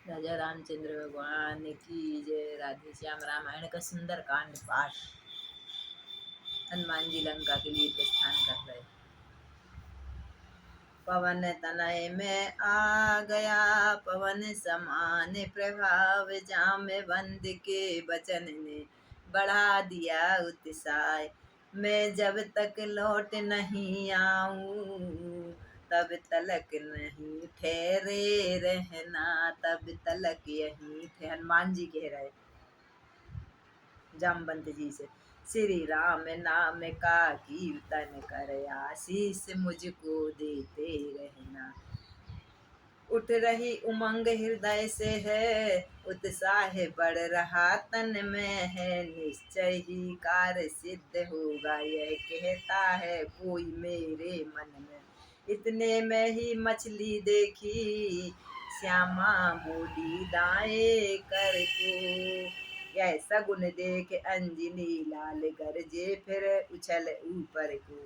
राजा रामचंद्र भगवान की जय। राधे श्याम। रामायण का सुंदर कांड पाठ। हनुमान जी लंका के लिए प्रस्थान कर रहे। पवन तनय में आ गया, पवन समान प्रभाव, जामवंत के वचन ने बढ़ा दिया उत्साह। मैं जब तक लौट नहीं आऊं, तब तलक नहीं ठहरे रहना, तब तलक यहीं थे। हनुमान जी कह रहे जामवंत जी से, श्री राम नाम का कीर्तन कर आशीष मुझको देते रहना। उठ रही उमंग हृदय से है, उत्साह बढ़ रहा तन में है, निश्चय ही कार्य सिद्ध होगा, यह कहता है कोई मेरे मन में। इतने में ही मछली देखी, श्यामा मोड़ी दाएं कर को, यह सगुन देख अंजनी लाल गरजे फिर उछल ऊपर को।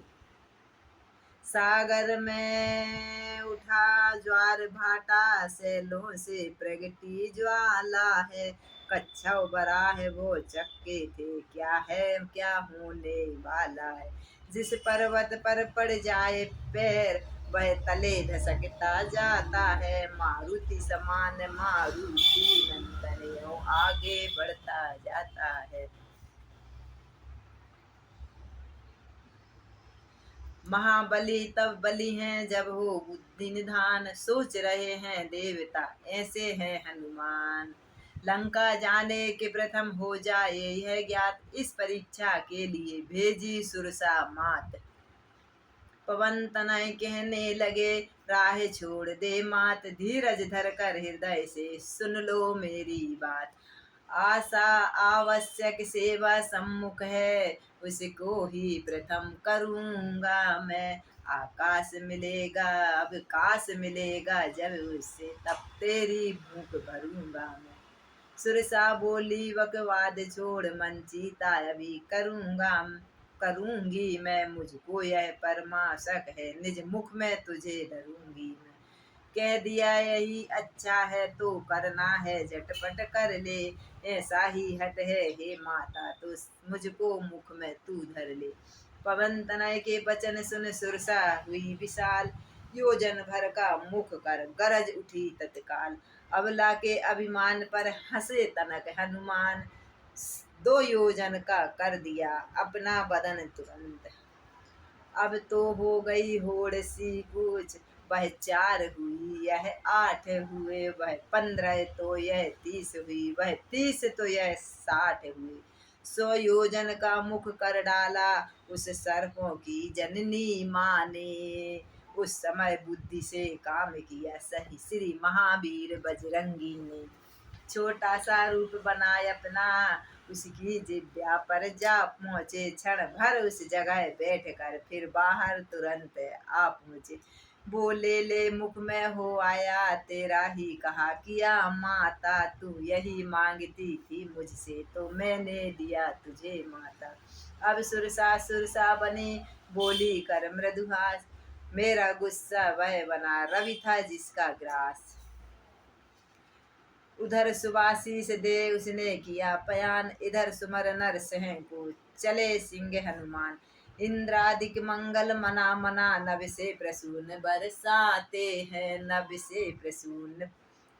सागर में उठा ज्वार भाटा, सैलों से प्रगटी ज्वाला है, कच्छव बरा है वो चक्के थे, क्या है क्या होने वाला है। जिस पर्वत पर पड़ जाए पैर, वह तले धसकता जाता है, मारुति समान मारुति नंदन यूं आगे बढ़ता जाता है। महाबली तब बली हैं जब हो बुद्धि निधान, सोच रहे हैं देवता ऐसे हैं हनुमान। लंका जाने के प्रथम हो जाए यह ज्ञात, इस परीक्षा के लिए भेजी सुरसा मात। पवन तनय कहने लगे राह छोड़ दे मात, धीरज धर कर हृदय से सुन लो मेरी बात। आशा आवश्यक सेवा सम्मुख है, उसको ही प्रथम करूँगा मैं। आकाश मिलेगा अब काश मिलेगा, जब उससे तब तेरी भूख भरूँगा मैं। सुरसा बोली वकवाद छोड़, मन चीता अभी करूँगी मैं, मुझको यह परमा शक है, निज मुख में तुझे धरूँगी मैं। कह दिया यही अच्छा है तो करना है झटपट कर ले, ऐसा ही हट है हे माता तो मुझको मुख में तू धर ले। पवन तनय के वचन सुन सुरसा हुई विशाल, योजन भर का मुख कर गरज उठी तत्काल। अबला के अभिमान पर हंसे तनक हनुमान, 2 योजन का कर दिया अपना बदन तुरंत। अब तो हो गई होड़ सी कूच, वह 4 हुई यह 8 हुए, वह 15 तो यह 30 हुई, वह 30 तो यह 60 हुई। 100 योजन का मुख कर डाला उस सर्पों की जननी माँ ने, उस समय बुद्धि से काम किया सही श्री महावीर बजरंगी ने। छोटा सा रूप बनाए अपना, उसकी जिब्या पर जा पहुँचे, क्षण भर उस जगह बैठ कर फिर बाहर तुरंत आ पहुँचे। बोले ले मुख में हो आया, तेरा ही कहा किया माता, तू यही मांगती थी मुझसे तो मैंने दिया तुझे माता। अब सुरसा सुरसा बनी बोली कर मृदुहास, मेरा गुस्सा वह बना रवि था जिसका ग्रास। उधर सुबाशीष दे उसने किया पयान, इधर सुमर नर सिंह को चले सिंह हनुमान। इंद्रादिक मंगल मना मना, नभ से प्रसून बरसाते हैं, नभ से प्रसून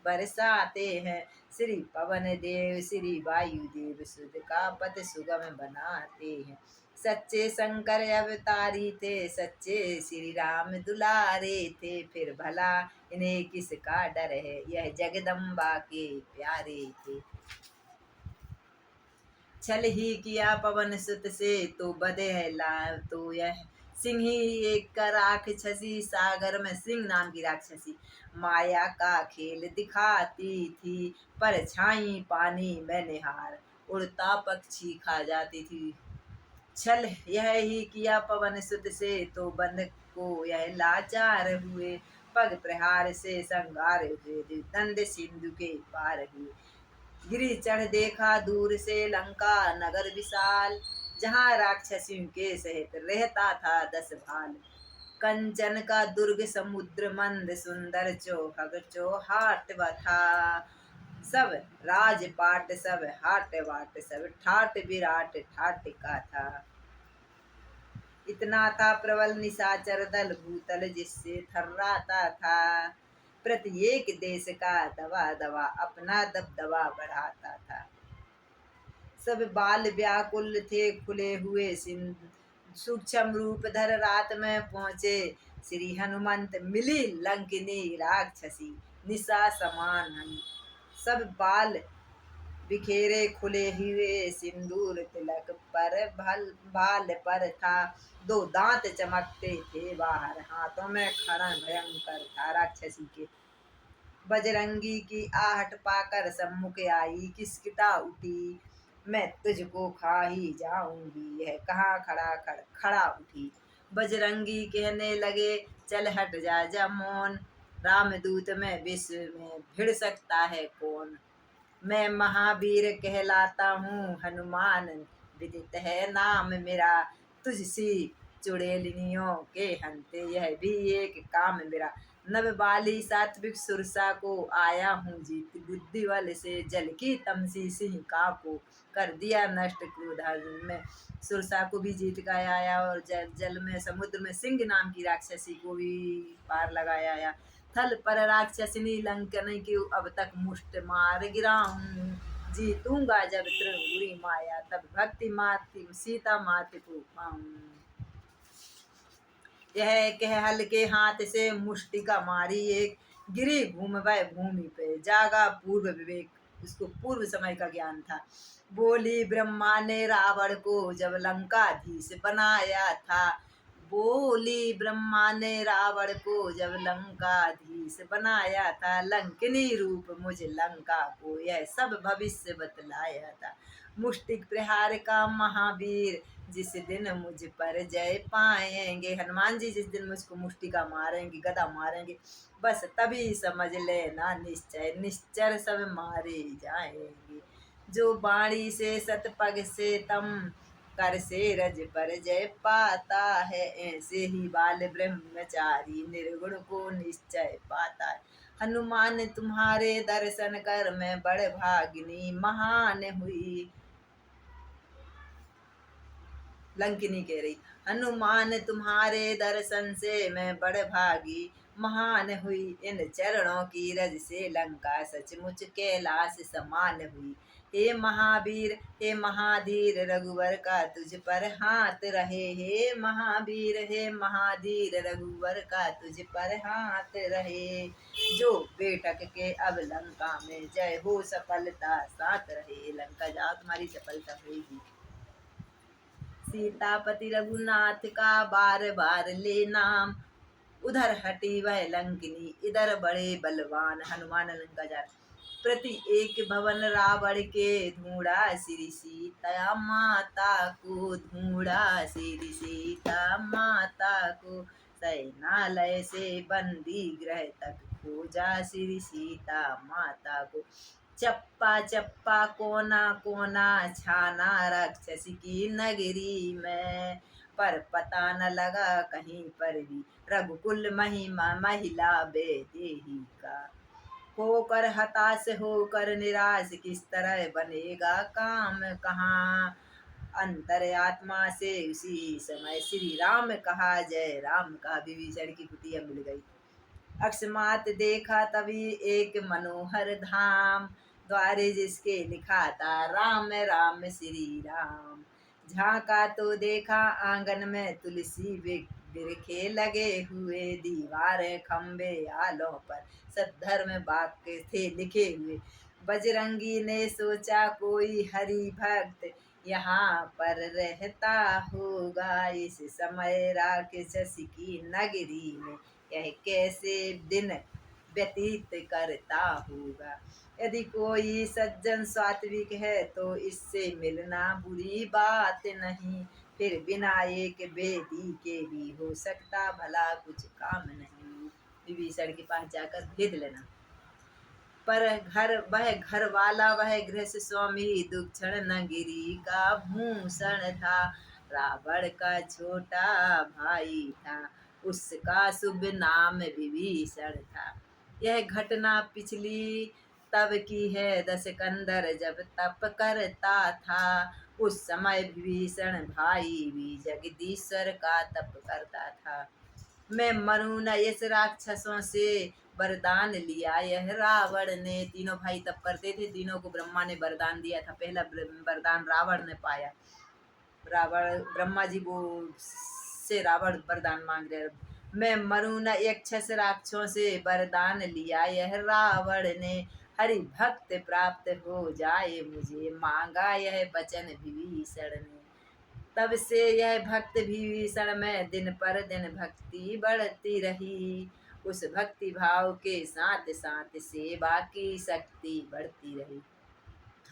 बरसाते हैं। श्री पवन देव श्री वायु देव, सुध का पथ सुगम बनाते हैं। सच्चे शंकर अवतारी थे, सच्चे श्री राम दुलारे थे, फिर भला इन्हें किसका डर है, यह जगदम्बा के प्यारे थे। छल ही किया पवन सुत से तो बदे है लाभ, तो यह सिंह ही एक का राक्षसी, सागर में सिंह नाम की राक्षसी माया का खेल दिखाती थी, पर छाई पानी में निहार उड़ता पक्षी खा जाती थी। छल यह ही किया पवन सुत से तो बंद को यह लाचार हुए, पग प्रहार से संगार हुए, दंड सिंधु के पार हुए। गिरी चढ़ देखा दूर से लंका नगर विशाल, जहाँ राक्षसियों के सहित रहता था 10 भाल। कंचन का दुर्ग समुद्र मंद, सुंदर चौहग चौहाट था, सब राजपाट सब हाट वाट सब ठाट विराट ठाट का था। इतना था प्रबल निशाचर दल भूतल जिससे थर्राता था। प्रत्येक देश का दवा दवा अपना दबदबा बढ़ाता था। सब बाल व्याकुल थे खुले हुए सिंह सूक्ष्म रूप धर रात में पहुँचे श्री हनुमंत मिली लंकिनी राक्षसी निशा समान हन। सब बाल बिखेरे खुले हुए सिंदूर तिलक पर भाल पर था। दो दांत चमकते थे बाहर हाथों में खड़न भयंकर था राक्षसी के। बजरंगी की आहट पाकर सम्मुख आई किसकिटा उठी। मैं तुझको खा ही जाऊंगी यह कहाँ खड़ा उठी। बजरंगी कहने लगे चल हट जा जा मौन। रामदूत में विश्व में भिड़ सकता है कौन। मैं महावीर कहलाता हूँ हनुमान विदित है नाम मेरा। तुझसी चुड़ैलियों के हंते यह भी एक काम मेरा। नभ वाली सात्विक सुरसा को आया हूँ जीत बुद्धि बल से जल की तमसी सिंह का को कर दिया नष्ट क्रोध में। सुरसा को भी जीत कर आया और जल में समुद्र में सिंह नाम की राक्षसी को भी पार लगाया आया। थल पर राक्षसिनी लंकन की अब तक मुष्ट मार गिराऊं। जीतूंगा जब त्रिपुरी माया तब भक्ति माति सीता माति को पाऊं। यह कह हल्के हाथ से मुष्टिका मारी एक गिरी घूम वह भूमि पे जागा पूर्व विवेक उसको पूर्व समय का ज्ञान था। बोली ब्रह्मा ने रावण को जब लंकाधीश बनाया था। बोली ब्रह्मा ने रावण को जब लंकाधीश बनाया था। लंकिनी रूप मुझे लंका को यह सब भविष्य बतलाया था। मुष्टिक प्रहार का महावीर जिस दिन मुझ पर जय पाएंगे। हनुमान जी जिस दिन मुझको मुष्टिका मारेंगे गदा मारेंगे बस तभी समझ लेना निश्चय निश्चर सब मारे जाएंगे। जो बाणी से सतपग से तम कर से रज पर जय पाता है। ऐसे ही बाल ब्रह्मचारी निर्गुण को निश्चय पाता है। हनुमान तुम्हारे दर्शन कर मैं बड़ भागिनी महान हुई। लंकिनी कह रही हनुमान तुम्हारे दर्शन से मैं बड़ भागी महान हुई। इन चरणों की रज से लंका सचमुच कैलाश समान हुई। हे महावीर हे महाधीर रघुवर का तुझ पर हाथ रहे। हे महावीर हे महाधीर रघुवर का तुझ पर हाथ रहे। जो बेटक के अब लंका में जय हो सफलता साथ रहे। लंका जाओ तुम्हारी सफलता होगी। सीतापति रघुनाथ का बार बार ले नाम। उधर हटी वह लंकिनी इधर बड़े बलवान। हनुमान लंका जा प्रति एक भवन रावण के ढूंढा श्री सीता माता को ढूंढा श्री सीता माता को। सैनालय से बंदी गृह तक खोजा श्री सीता माता को। चप्पा चप्पा कोना कोना छाना राक्षसी की नगरी में। पर पता न लगा कहीं पर भी रघुकुल महिमा महिला बेदेही का। होकर हताश होकर निराश किस तरह बनेगा काम कहाँ। अंतर्यात्मा से उसी समय श्री राम कहा जय राम का। विभीषण की कुटिया मिल गई। अकस्मात देखा तभी एक मनोहर धाम। द्वारे जिसके लिखा था राम राम श्री राम। झांका तो देखा आंगन में तुलसी बिरखे लगे हुए। दीवारें खम्बे आलों पर सद्धर्म वाक्य थे लिखे हुए। बजरंगी ने सोचा कोई हरि भक्त यहाँ पर रहता होगा। इस समय राक्षस की नगरी में यह कैसे दिन व्यतीत करता होगा। यदि कोई सज्जन सात्विक है तो इससे मिलना बुरी बात नहीं। फिर बिना एक वेदी के भी हो सकता भला कुछ काम नहीं। विभीषण के पास जाकर भेद लेना। पर घर वाला वह गृहस्थ स्वामी दुक्षण नगरी का भूषण था। रावण का छोटा भाई था उसका शुभ नाम विभीषण था। यह घटना पिछली तब की है दशकंदर जब तप करता था, उस समय विभीषण भाई भी जगदीश्वर का तप करता था। मैं मरूं न इस राक्षसों से वरदान लिया यह रावण ने। तीनों भाई तप करते थे, तीनों को ब्रह्मा ने वरदान दिया था। पहला वरदान रावण ने पाया। रावण ब्रह्मा जी वो से रावण वरदान मांग रहे। मैं मरूं न यक्षस राक्षसों से वरदान लिया यह रावण ने, हरि भक्त प्राप्त हो जाए मुझे मांगा यह वचन विभीषण ने। तब से यह भक्त विभीषण में दिन पर दिन भक्ति बढ़ती रही, उस भक्ति भाव के साथ साथ सेवा की शक्ति बढ़ती रही।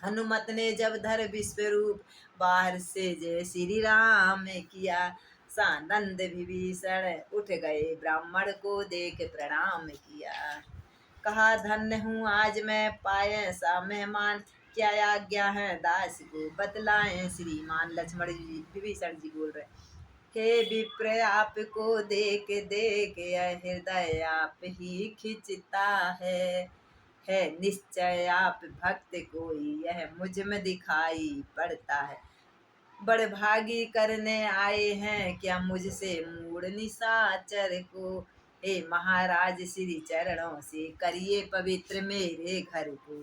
हनुमत ने जब धर विश्व रूप बाहर से जय श्री राम किया, सानंद विभीषण उठ गए ब्राह्मण को देख प्रणाम किया। कहा धन्य हूँ आज मैं पाए ऐसा मेहमान, क्या आज्ञा है दास को बतलाएं श्रीमान। लक्ष्मण जी विभीषण जी बोल रहे, हे विप्र आपको देख देख यह हृदय आप ही खिंचता है निश्चय आप भक्त कोई यह मुझ में दिखाई पड़ता है। बड़भागी करने आए हैं क्या मुझसे मूड निशाचर को, हे महाराज श्री चरणों से करिए पवित्र मेरे घर को।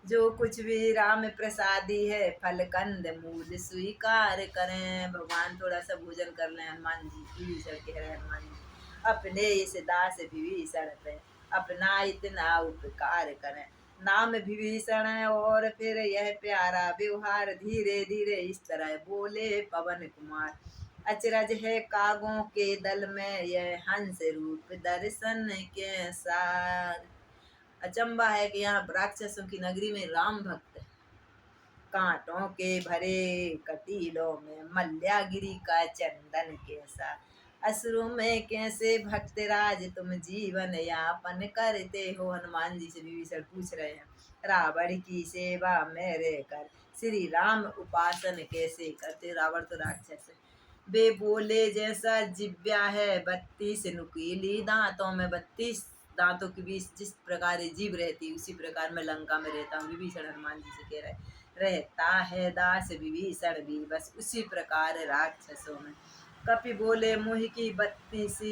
जो कुछ भी राम प्रसादी है फल कंद मूल स्वीकार करें। भगवान थोड़ा सा भोजन कर लें। हनुमान जी विभीषण कह रहे हनुमान जी अपने इस दास विभीषण पे अपना इतना उपकार करें। नाम विभीषण है और फिर यह प्यारा व्यवहार, धीरे धीरे इस तरह बोले पवन कुमार। अचरज है कागों के दल में यह हंस रूप दर्शन के साथ। अचंबा है कि यहाँ राक्षसों की नगरी में राम भक्त है। कांटों के भरे कटीलों में मल्यागिरी का चंदन कैसा, असुरों में कैसे भक्तराज तुम जीवन यापन करते हो। हनुमान जी से विभीषण पूछ रहे हैं रावण की सेवा मेरे कर श्री राम उपासन कैसे करते। रावण तो राक्षस है। वे बोले जैसा जिब्या है 32 नुकीली दांतों में, 32 दांतों के बीच जिस प्रकार जीभ रहती उसी प्रकार मैं लंका में रहता हूँ। विभीषण हनुमान जी से कह रहे रहता है दास विभीषण भी बस उसी प्रकार राक्षसों में। कपि बोले मुँह की 32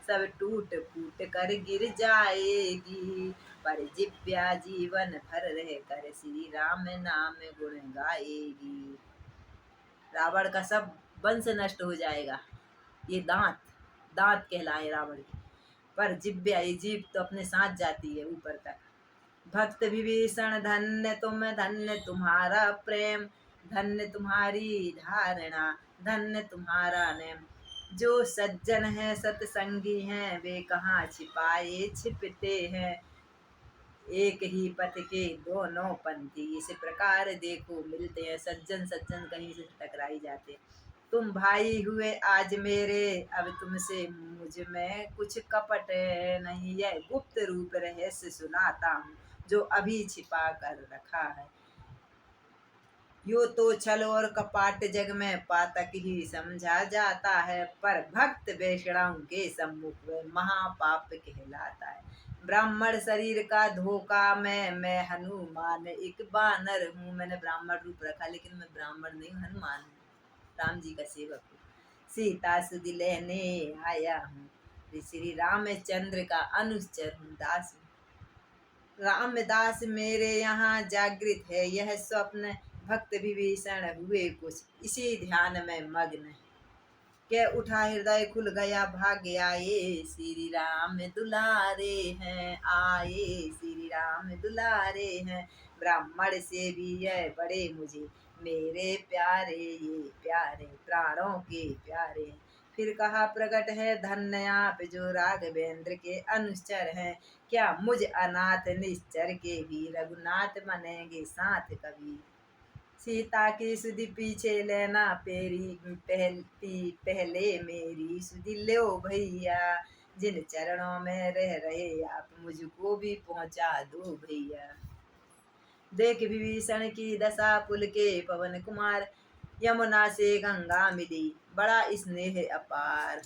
सब टूट फूट कर गिर जाएगी, पर जिब्या जीवन भर रह कर श्री राम नाम गुण गाएगी। रावण का सब वंश नष्ट हो जाएगा। ये दांत दांत कहलाए रावण की, पर जिब्या ये जीभ तो अपने साथ जाती है ऊपर तक। भक्त विभीषण धन्य तुम धन्य तुम्हारा प्रेम, धन्य तुम्हारी धारणा धन्य तुम्हारा नेम। जो सज्जन है सत्संगी हैं वे कहाँ छिपाए छिपते हैं, एक ही पथ के दोनों पंथी इस प्रकार देखो मिलते हैं। सज्जन सज्जन कहीं से टकराई जाते। तुम भाई हुए आज मेरे अब तुमसे मुझ में कुछ कपट नहीं, यह गुप्त रूप रहस्य सुनाता हूँ जो अभी छिपा कर रखा है। यो तो छल और कपाट जग में पातक ही समझा जाता है, पर भक्त वैष्णव के सम्मुख वह महापाप कहलाता है। ब्राह्मण शरीर का धोखा मैं हनुमान एक बानर हूँ। मैंने ब्राह्मण रूप रखा लेकिन मैं ब्राह्मण नहीं हूँ, हनुमान हूँ, राम जी का सेवक हूँ। सीता सुधि लेने आया हूँ, श्री रामचंद्र का अनुचर हूँ, दास हूँ। रामदास मेरे यहाँ जागृत है यह स्वप्न, भक्त विभीषण हुए कुछ इसी ध्यान में मग्न। के उठा हृदय खुल गया भाग्य आए श्री राम दुलारे हैं, आए श्री राम दुलारे हैं। ब्राह्मण से भी यह बड़े मुझे मेरे प्यारे, ये प्यारे प्राणों के प्यारे। फिर कहा प्रकट है धन्य आप जो राघवेंद्र के अनुचर हैं, क्या मुझ अनाथ निश्चर के भी रघुनाथ बनेंगे साथ कभी। सीता की सुधि पीछे लेना पेरी पहले मेरी सुधि लो भैया, जिन चरणों में रह रहे आप मुझको भी पहुंचा दो भैया। देख विभीषण की दशा पुल के पवन कुमार, यमुना से गंगा मिली बड़ा स्नेह अपार।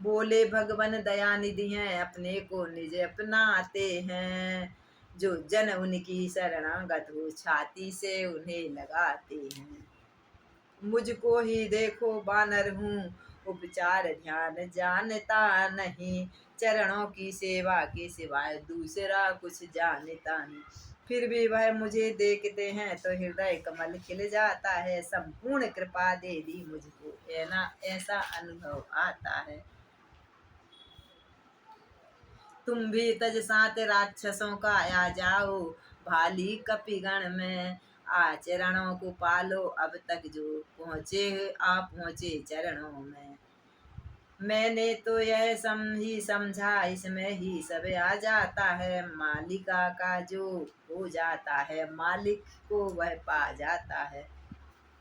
बोले भगवन दया निधि हैं अपने को निज अपनाते हैं, जो जन उनकी शरणागत हो छाती से उन्हें लगाते हैं। मुझको ही देखो बानर हूँ, उपचार ध्यान जानता नहीं, चरणों की सेवा के सिवाय दूसरा कुछ जानता नहीं। फिर भी वह मुझे देखते हैं तो हृदय कमल खिल जाता है, संपूर्ण कृपा दे दी मुझको ऐसा अनुभव आता है। तुम भी तज सात राक्षसों का आ जाओ, भाली कपिगण में आचरणों को पालो, अब तक जो पहुँचे आप पहुँचे चरणों में। मैंने तो यह ही समझा इसमें ही सब आ जाता है, मालिका का जो हो जाता है मालिक को वह पा जाता है।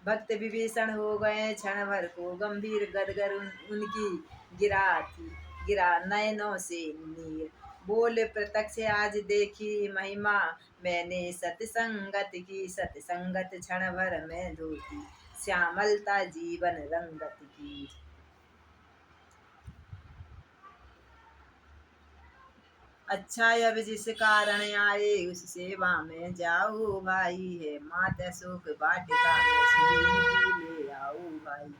भक्त विभीषण हो गए क्षण भर को गंभीर, गदगर उनकी गिरा थी गिरा नयनों से नीर। बोले प्रत्यक्ष आज देखी महिमा, मैंने सतसंगत की सतसंगत क्षण भर में धोती, श्यामलता जीवन रंगत की। अच्छा अब जिस कारण आए उस सेवा में जाओ भाई, है मात अशोक वाटिका में श्री ले आओ भाई।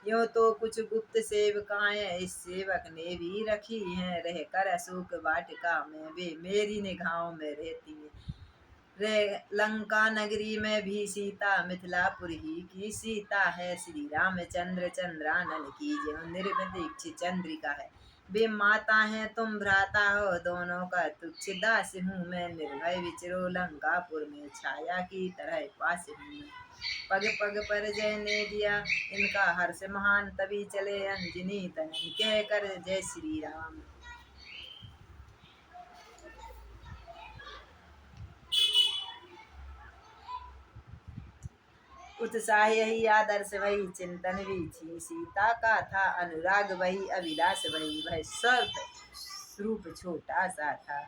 यूं तो कुछ गुप्त सेवकाएं इस सेवक ने भी रखी हैं, रह कर अशोक वाटिका में वे मेरी निगाहों में रहती हैं। रे लंका नगरी में भी सीता मिथिलापुर ही की सीता है, श्री रामचंद्र चंद्रानन की जो निर्विदीक्षित चंद्रिका है। वे माता हैं तुम भ्राता हो, दोनों का तुच्छ दास हूँ मैं, निर्भय विचरो लंकापुर में छाया की तरह पास हूँ मैं। पग पग पर जय ने दिया इनका हर्ष महान, तभी चले अंजनी तनन कह कर जय श्री राम। उत्साह यही आदर्श वही चिंतन भी थी, सीता का था अनुराग वही अभिलाष वही, वह सब रूप छोटा सा था।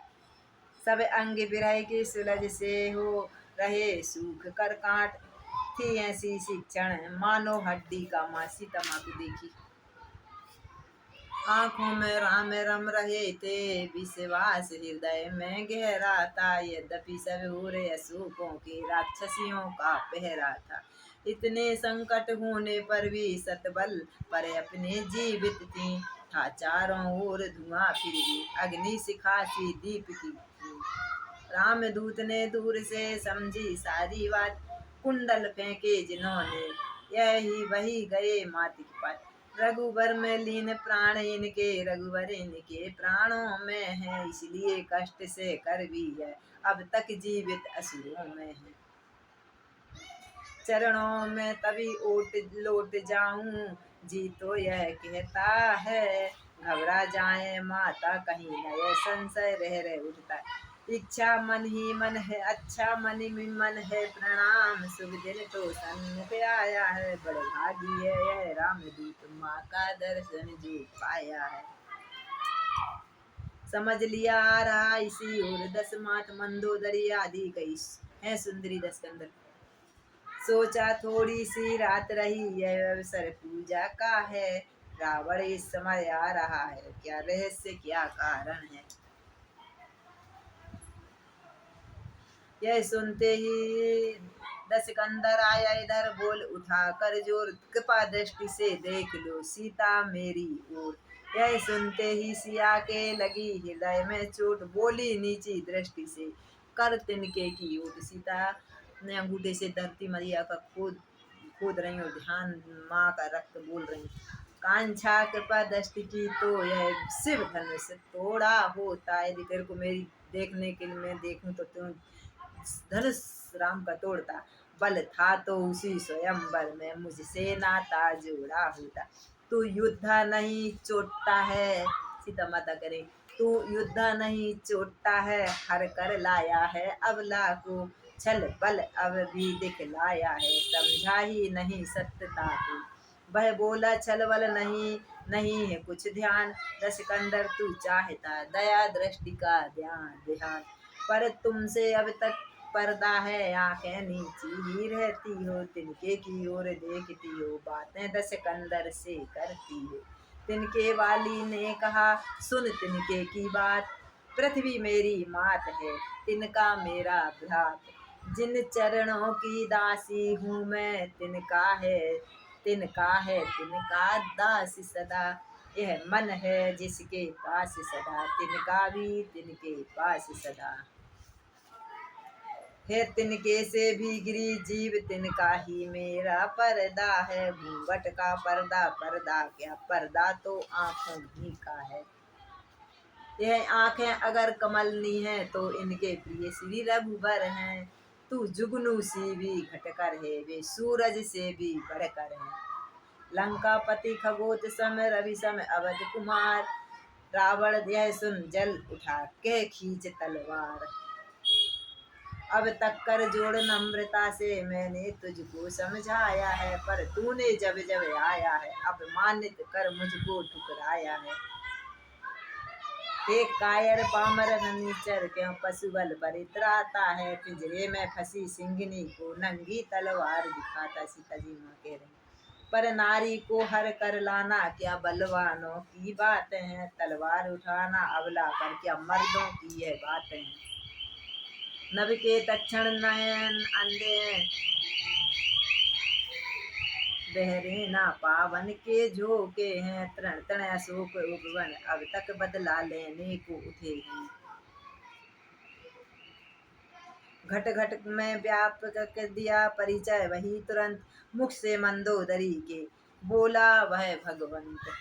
सब अंग विरह की सुलझ से हो रहे सूख कर काट, थी ऐसी शिक्षण मानो हड्डी का मासी तमाकू देखी। आंखों में राम रम रहे थे विश्वास हृदय में गहरा था, यद्यपि सब हो रहे अशोकों के राक्षसियों का पहरा था। इतने संकट होने पर भी सतबल पर अपने जीवित थी, था चारों ओर धुआं फिर भी अग्नि शिखा सी दीपती थी। रामदूत ने दूर से समझी सारी बात, कुंडल फेंके जिन्होंने यही वही गए मात के पास। रघुवर में लीन प्राण इनके, रघुवर इनके प्राणों में है, इसलिए कष्ट से कर भी है अब तक जीवित असुरों में है। चरणों में तभी ओट लौट जाऊं, जी तो यह कहता है, घबरा जाए माता कहीं न यह संशय रह रहे उठता है। इच्छा मन ही मन है अच्छा मन ही मन है प्रणाम, शुभ दिन तो सन्मुख आया है, बड़े भागी है यह रामदूत माँ का दर्शन जो पाया है। समझ लिया आ रहा इसी ओर 10 मात मंदोदरी आदि कई है सुंदरी 10 कंदर। सोचा थोड़ी सी रात रही यह अवसर पूजा का है, रावण इस समय आ रहा है क्या रहस्य क्या कारण है। यह सुनते ही 10 कंदर आया इधर, बोल उठा कर जोर कृपा दृष्टि से देख लो सीता मेरी ओर। यह सुनते ही सिया के लगी हृदय में चोट, बोली नीची दृष्टि से कर तिनके की ओट। सीता ने अंगूठे से धरती मैया का खोद खोद रही और ध्यान माँ का रक्त बोल रही। कांछा कृपा दृष्टि की तो यह शिव धनुष तोड़ा होता, यदि तेरे को मेरी देखने के लिए मैं देखूं तो तुम धनुष राम का तोड़ता, बल था तो उसी स्वयंवर में मुझसे नाता जोड़ा होता। तू युद्ध नहीं चोटता है, सीता माता करे, तू युद्ध नहीं चोटता है, हर कर लाया है अबला को, छल बल अब भी दिखलाया है, समझा ही नहीं सत्यता को। वह बोला छल बल नहीं नहीं है कुछ ध्यान, 10 कंदर तू चाहता दया दृष्टि का ध्यान ध्यान, पर तुमसे अब तक पर्दा है आंखें नीची ही रहती हो, तिनके की ओर देखती हो बातें 10 कंदर से करती हो। तिनके वाली ने कहा सुन तिनके की बात, पृथ्वी मेरी मात है, तिनका मेरा भ्रात। जिन चरणों की दासी हूँ मैं, तिनका दास सदा। यह मन है जिसके पास सदा, तिनका भी तिनके पास सदा। है तिनके से भी गिरी जीव, तिनका ही मेरा पर्दा है। घूंघट का पर्दा, पर्दा क्या पर्दा तो आंखों ही का है। यह आंखें अगर कमलनी हैं, तो इनके प्रिय श्री रघुबर हैं। तू जुगनू सी भी घटकर है, वे सूरज से भी बढ़कर है। लंकापति खगोत सम, रवि सम अवध कुमार। रावण यह सुन जल उठा, के खींच तलवार। अब तक कर जोड़ नम्रता से, मैंने तुझको समझाया है। पर तूने जब जब आया है, अपमानित कर मुझको ठुकराया है। एक कायर पामर नीचर, क्यों पशु बल पर इतराता है। पिंजरे में फंसी सिंहनी को, नंगी तलवार दिखाता। सीता जी माँ कह रही, पर नारी को हर कर लाना, क्या बलवानों की बात है। तलवार उठाना अबला पर, क्या मर्दों की यह बात है। नभ के तक्षण नयन अंधे, बहरे ना पावन के झोंके हैं। तृण तृण अशोक उपवन, अब तक बदला लेने को उठे हैं। घट घट में व्यापक दिया परिचय, वही तुरंत मुख से मंदोदरी के, बोला वह भगवंत।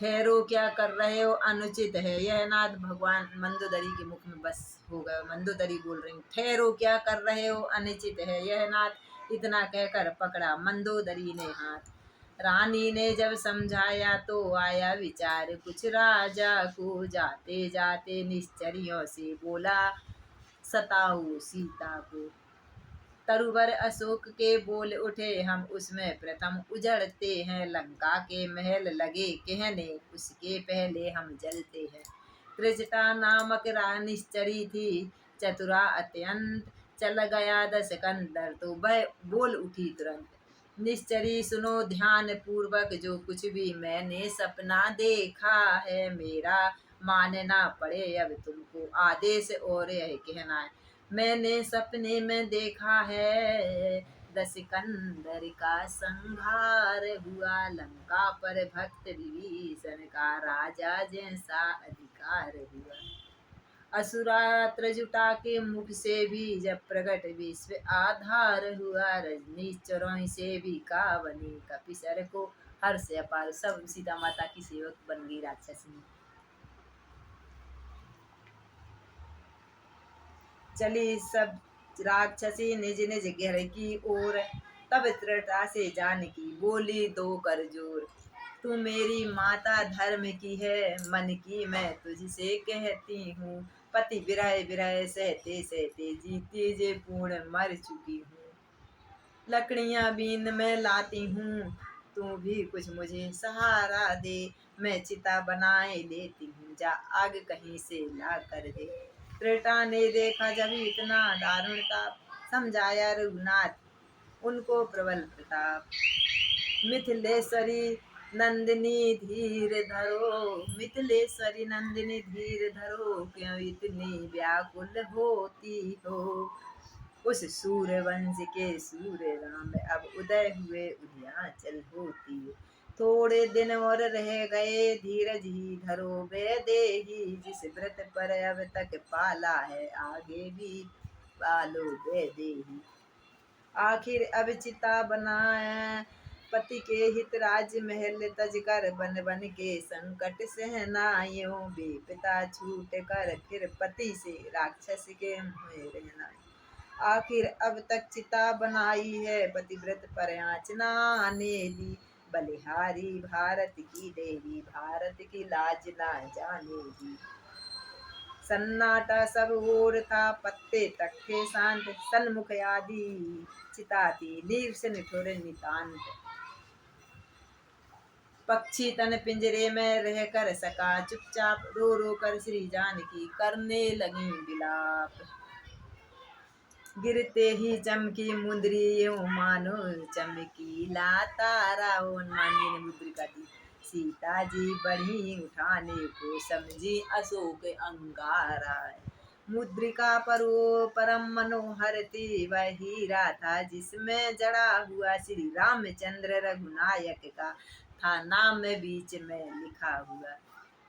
ठहरो क्या कर रहे हो, अनुचित है यह नाद। भगवान मंदोदरी के मुख में बस हो गया। मंदोदरी बोल रही, ठहरो क्या कर रहे हो, अनुचित है यह नाद। इतना कहकर पकड़ा मंदोदरी ने हाथ। रानी ने जब समझाया तो आया विचार कुछ, राजा को जाते जाते निश्चरियों से बोला, सताऊ सीता को। तरुवर अशोक के बोल उठे, हम उसमें प्रथम उजड़ते हैं। लंका के महल लगे कहने, उसके पहले हम जलते हैं। त्रिजटा नामक निश्चरी थी, चतुरा अत्यंत। चल गया दस कंदर, तो वह बोल उठी तुरंत। निश्चरी सुनो ध्यान पूर्वक, जो कुछ भी मैंने सपना देखा है। मेरा मानना पड़े अब तुमको, आदेश और यह कहना है। मैंने सपने में देखा है, दस कंदर का संहार हुआ। लंका पर भक्त विभीषण का, राजा जैसा अधिकार हुआ। असुरा त्रजुटा के मुख से भी, जब प्रकट विश्व आधार हुआ। रजनी चरों से भी कावनी, कपिसर को हर्ष अपार। सब सीता माता की सेवक बन गई राक्षसी। चली सब राक्षसी निज निज घर की ओर, तब दृढ़ता से जानकी बोली दो कर जोर। तू मेरी माता धर्म की है, मन की मैं तुझसे कहती हूँ। पति विरह विरह सहते सहते, जीती जे पूर्ण मर चुकी हूँ। लकड़ियाँ बीन में लाती हूँ, तू भी कुछ मुझे सहारा दे। मैं चिता बनाए लेती हूँ, जा आग कहीं से ला कर दे। त्रेटा ने देखा जब इतना दारुण ताप, समझाया रघुनाथ उनको प्रबल प्रताप। मिथिलेश्वरी नंदिनी धीर धरो, मिथिलेश्वरी नंदिनी धीर धरो। क्यों इतनी व्याकुल होती हो। उस सूर्यवंश के सूर्य राम, अब उदय हुए उदयाचल होती। थोड़े दिन और रह गए, धीरज ही धरो वैदेही। जिस व्रत पर अब तक पाला है, आगे भी पालो वैदेही। आखिर अब चिता बनाए, पति के हित राज्य महल तज कर। बन बन के संकट सहनाइयों, बेपिता छूट कर फिर पति से, राक्षस के मुँह रहना। आखिर अब तक चिता बनाई है, पतिव्रत पर आँच न आने दी। बलिहारी भारत की देवी, भारत की लाज न जानेगी। सन्नाटा सब ओर था, पत्ते तक थे शांत। सन्मुख आदि चिताती, नीर से निठुर नितांत। पक्षी तन पिंजरे में रह कर सका चुपचाप, रो रो कर श्री जानकी करने लगी विलाप। गिरते ही चमकी मुंदरी, यूं मानो चमकीला तारा। ओ हनुमान जी ने मुद्रिका दी, सीता जी बढ़ी उठाने को, समझी अशोक अंगारा। मुद्रिका पर वो परम मनोहर थी, वह हीरा था जिसमें जड़ा हुआ श्री रामचंद्र रघुनायक का था नाम बीच में लिखा हुआ।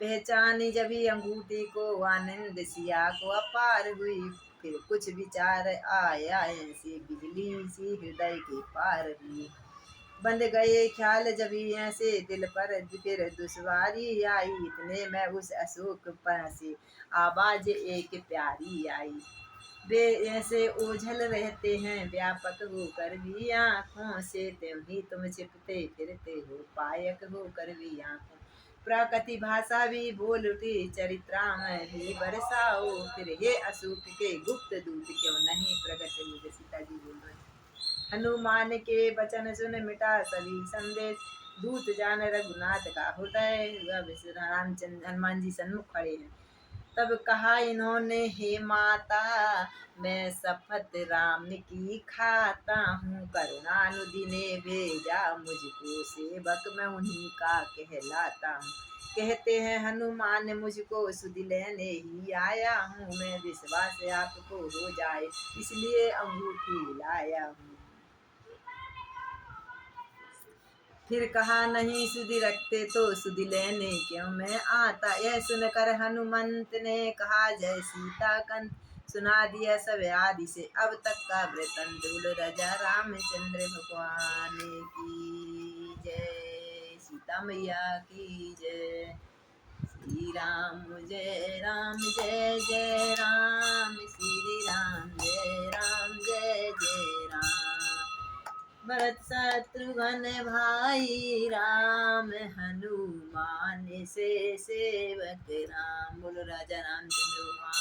पहचानी जभी अंगूठी को आनंद सिया को, अपार हुई फिर कुछ विचार आया, ऐसी बिजली सी हृदय के पार हुई। बंध गए ख्याल जभी ऐसे दिल पर, फिर दुश्वारी आई, इतने में उस अशोक पर से आवाज एक प्यारी आई। वे ऐसे ओझल रहते हैं व्यापक होकर भी आँखों से, तुम छिपते फिरते हो पायक होकर भी आँखों। प्रकृति भाषा भी बोल उठी, चरित्रामय भी बरसाओ, फिर हे अशोक के गुप्त दूत क्यों नहीं प्रकट हुए। सीता जी बोल रहे, हनुमान के वचन सुन मिटा सभी संदेश, दूत जान रघुनाथ का हृदय। रामचंद्र हनुमान जी सन्मुख खड़े हैं। तब कहा इन्होंने, हे माता मैं शपथ राम की खाता हूँ, करुणानिधि ने भेजा मुझको, सेवक मैं उन्हीं का कहलाता हूँ। कहते हैं हनुमान मुझको सुध लेने ही आया हूँ, मैं विश्वास आपको हो जाए इसलिए अंगूठी लाया हूँ। फिर कहा नहीं सुधि रखते तो सुधि लेने क्यों मैं आता। यह सुनकर हनुमंत ने कहा, जय सीता कंत सुना दिया सब आदि से अब तक का वृतांत, बोलो राजा रामचंद्र भगवान की जय। सीता मैया की जय। श्री राम जय राम जय जय राम, श्री राम जय राम जय जय राम। भरत शत्रुघ्न भाई राम, हनुमान से सेवक राम, बोलो राजा रामचंद्र